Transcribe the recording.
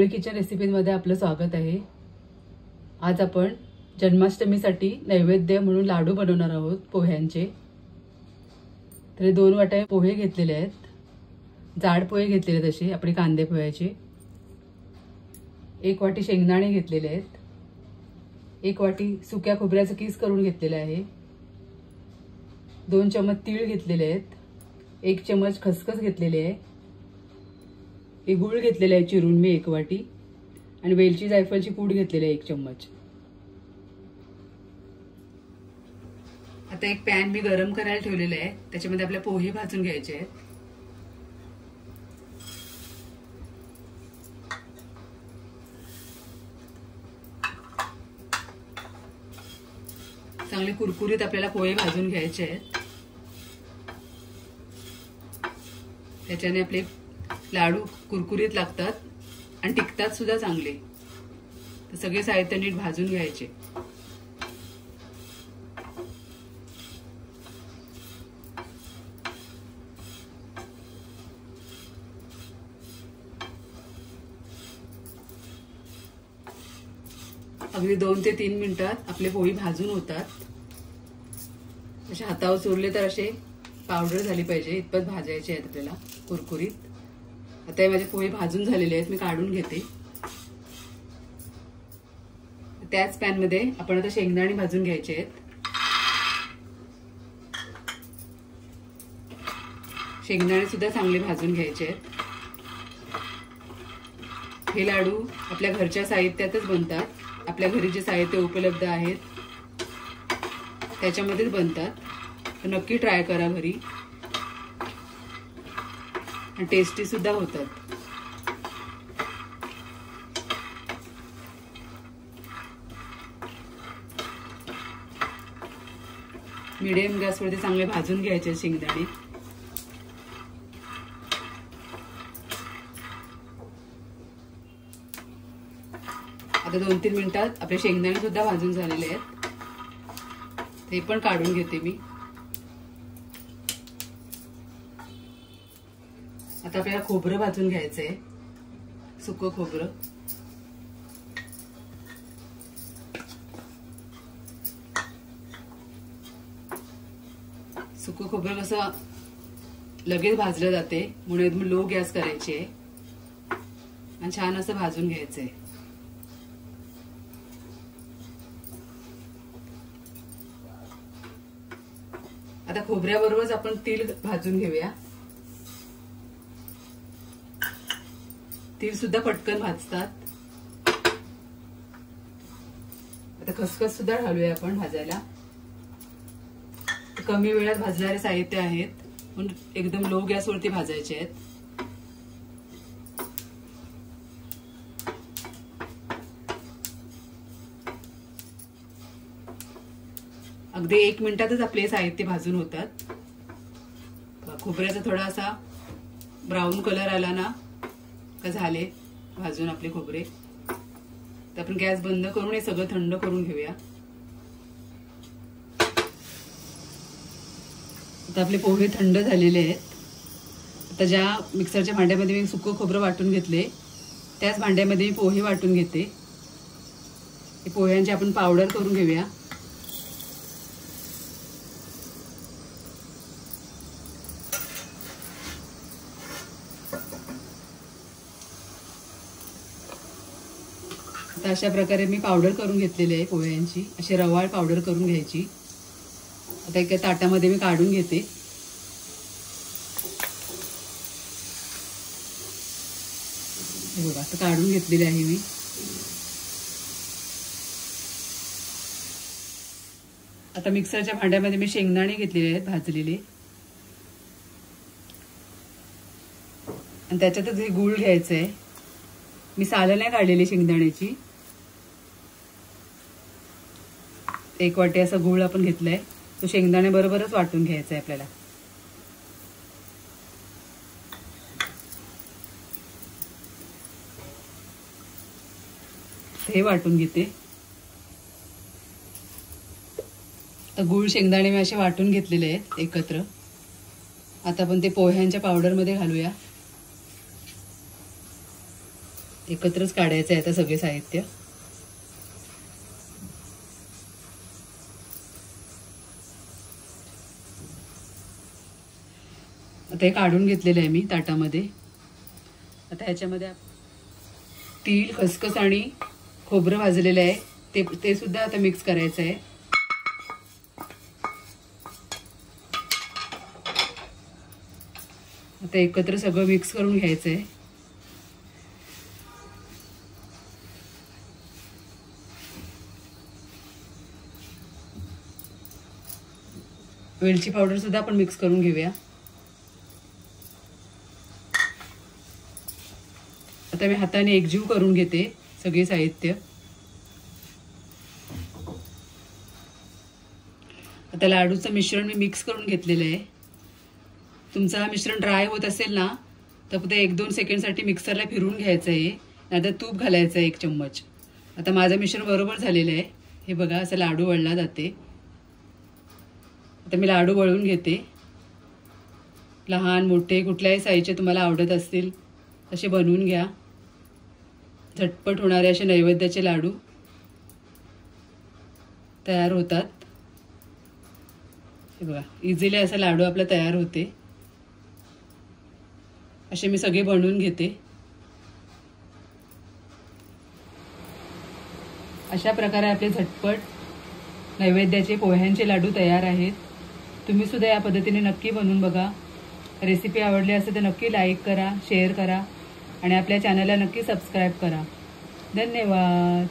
गवळी kitchen रेसिपीमध्ये आपलं स्वागत आहे। आज आपण जन्माष्टमीसाठी नैवेद्य म्हणून लाडू बनवणार आहोत पोह्यांचे। तर 2 वाट्या पोहे घेतलेले आहेत, जाड पोहे घेतलेले आहेत असे आपले कांदे पोह्याचे। 1 वाटी शेंगदाणे घेतलेले आहेत, 1 वाटी सुक्या खोबऱ्याचं कीस करून घेतलेले आहे, 2 चमच तीळ घेतलेले आहेत, 1 चमच खसखस घेतलेले आहे, एक गुळ घेतलेला आहे चिरून मी 1 वाटी, आणि वेलची जायफळची पूड घेतलेली आहे 1 चमच। आता एक पॅन मी गरम करायला ठेवलेला आहे, त्याच्यामध्ये आपले पोहे भाजून घ्यायचे आहेत। चांगले कुरकुरीत आपल्याला पोहे भाजून घ्यायचे आहेत, त्याच्याने आपले लाडू कुरकुरीत लागतात आणि टिकतात सुद्धा चांगले। तर सगळे साहित्य नीट भाजून घ्यायचे। अगदी 2 ते 3 मिनिटात आपले पोहे भाजून होतात। असे हातावर चोरले तर असे पावडर झाली पाहिजे इतपत भाजायचे आहेत आपल्याला कुरकुरीत। आता हे माझे पोहे भाजून झालेले आहेत, मी काढून घेते। त्याच पॅन मध्ये आपण आता शेंगदाणे भाजून घ्यायचे आहेत। शेंगदाणे सुद्धा चांगले भाजून घ्यायचे आहेत। हे लाडू आपल्या घरच्या साहित्यातच बनतात, आपल्या घरी जे साहित्य उपलब्ध आहेत त्याच्यामध्येच बनतात। तर नक्की ट्राय करा घरी, टेस्टी सुद्धा होतात। मीडियम गॅसवरती चांगले भाजून घ्यायचे शेंगदाणे। आता 2-3 मिनिटात आपले शेंगदाणे सुद्धा भाजून झालेले आहेत, ते पण काढून घेते मी। आता आपल्याला खोबरं भाजून घ्यायचंय, सुकं खोबरं। सुकं खोबरं कसं लगेच भाजलं जाते, म्हणून एकदम लो गॅस करायची आहे आणि छान असं भाजून घ्यायचंय। आता खोबऱ्याबरोबरच आपण तीळ भाजून घेऊया। तीळ सुद्धा पटकन भाजतात। आता खसखस सुद्धा घालूया आपण भाजायला। कमी वेळात भाजणारे साहित्य आहेत, म्हणून एकदम लो गॅसवरती भाजायचे आहेत। अगदी 1 मिनिटातच आपले साहित्य भाजून होतात। खोबऱ्याचा थोडा असा ब्राऊन कलर आला ना का झाले भाजून आपले खोबरे। तर आपण गॅस बंद करून हे सगळं थंड करून घेऊया। आता आपले पोहे थंड झालेले आहेत। आता ज्या मिक्सरच्या भांड्यामध्ये मी सुकं खोबरं वाटून घेतले, त्याच भांड्यामध्ये मी पोहे वाटून घेते। हे पोह्यांची आपण पावडर करून घेऊया। आता अशा प्रकारे मी पावडर करून घेतलेली आहे पोह्यांची, अशी रवाळ पावडर करून घ्यायची। आता एका ताटामध्ये मी काढून घेते। हे बघा, आता काढून घेतलेली आहे मी। आता मिक्सरच्या भांड्यामध्ये मी शेंगदाणे घेतलेले आहेत भाजलेले, आणि त्याच्यातच हे गूळ घ्यायचं आहे। मी सालं नाही काढलेली शेंगदाण्याची। 1 वाटी असा गूळ आपण घेतलाय, तो शेंगदाण्याबरोबरच वाटून घ्यायचा आहे आपल्याला। हे वाटून घेते। तर गूळ शेंगदाणे मी असे वाटून घेतलेले आहेत एकत्र। आता आपण ते पोह्यांच्या पावडर मध्ये घालूया। एकत्रच काढायचं आहे आता सगळे साहित्य. आता हे काढून घेतलेलं आहे मी ताटामध्ये. आता ह्याच्यामध्ये तीळ, खसखस आणि खोबरं भाजलेलं आहे ते सुद्धा आता मिक्स करायचं आहे. आता एकत्र सगळं मिक्स करून घ्यायचं आहे. वेलची पावडर सुद्धा आपण मिक्स करून घेऊया. आता मी हाताने एकजीव करून घेते सगळे साहित्य. आता लाडूचं मिश्रण मी मिक्स करून घेतलेलं आहे. तुमचं मिश्रण ड्राय होत असेल ना तर फक्त 1-2 सेकंडसाठी मिक्सरला फिरवून घ्यायचं आहे. नाहीतर तूप घालायचं आहे 1 चम्मच. आता माझं मिश्रण बरोबर झालेलं आहे. हे बघा असं लाडू वळला जाते. आता मी लाडू वळून घेते. लहान मोठे कुठल्याही साईजचे तुम्हाला आवडत असतील तसे बनवून घ्या. झटपट होणारे असे नैवेद्याचे लाडू तयार होतात. हे बघा इझिली असा लाडू आपला तयार होते. असे मी सगळे बनवून घेते. अशा प्रकारे आपले झटपट नैवेद्याचे पोह्यांचे लाडू तयार आहेत. तुम्ही सुद्धा या पद्धतीने नक्की बनवून बघा. रेसिपी आवडली असेल तर नक्की लाईक करा, शेअर करा आणि आपल्या चॅनलला नक्की सबस्क्राईब करा. धन्यवाद.